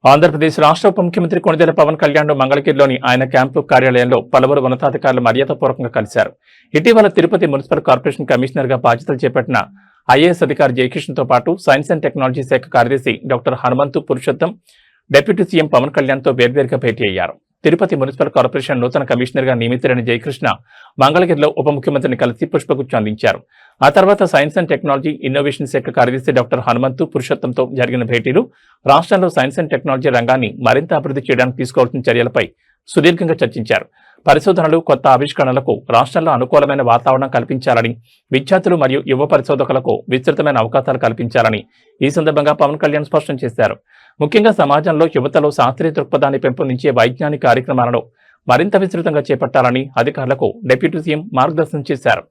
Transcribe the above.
ఆంధ్రప్రదేశ్ రాష్ట్ర ఉప ముఖ్యమంత్రి కొణిదెల పవన్ కళ్యాణ్ మంగళగిరిలోని ఆయన క్యాంపు కార్యాలయంలో పలువురు ఉన్నతాధికారులు మర్యాదపూర్వకంగా కలిశారు. ఇటీవల తిరుపతి మున్సిపల్ కార్పొరేషన్ కమిషనర్ గా బాధ్యతలు చేపట్టిన ఐఏఎస్ అధికారి జయకృష్ణతో పాటు సైన్స్ అండ్ టెక్నాలజీ శాఖ కార్యదర్శి doctor Hanumanthu Purushottam, deputy CM Pawan Kalyan తో వేర్వేరుగా భేటీ అయ్యారు. తిరుపతి మున్సిపల్ కార్పొరేషన్ నూతన కమిషనర్ గా నియమితులైన జయకృష్ణ మంగళగిరిలో ఉప ముఖ్యమంత్రిని కలిసి పుష్పగుచ్చం అందించారు. ఆ తర్వాత సైన్స్ అండ్ టెక్నాలజీ ఇన్నోవేషన్ శాఖ కార్యదర్శి డాక్టర్ హనుమంతు పురుషోత్తంతో జరిగిన భేటీలు రాష్ట్రంలో సైన్స్ అండ్ టెక్నాలజీ రంగాన్ని మరింత అభివృద్ధి చేయడానికి తీసుకోవాల్సిన చర్యలపై సుదీర్ఘంగా చర్చించారు. పరిశోధనలు, కొత్త ఆవిష్కరణలకు రాష్ట్రంలో అనుకూలమైన వాతావరణం కల్పించాలని, విద్యార్థులు మరియు యువ పరిశోధకులకు విస్తృతమైన అవకాశాలు కల్పించాలని ఈ సందర్భంగా పవన్ కళ్యాణ్ స్పష్టం చేశారు. ముఖ్యంగా సమాజంలో యువతలో శాస్త్రీయ దృక్పథాన్ని పెంపొందించే వైజ్ఞానిక కార్యక్రమాలను మరింత విస్తృతంగా చేపట్టాలని అధికారులకు డిప్యూటీ సీఎం మార్గదర్శనం చేశారు.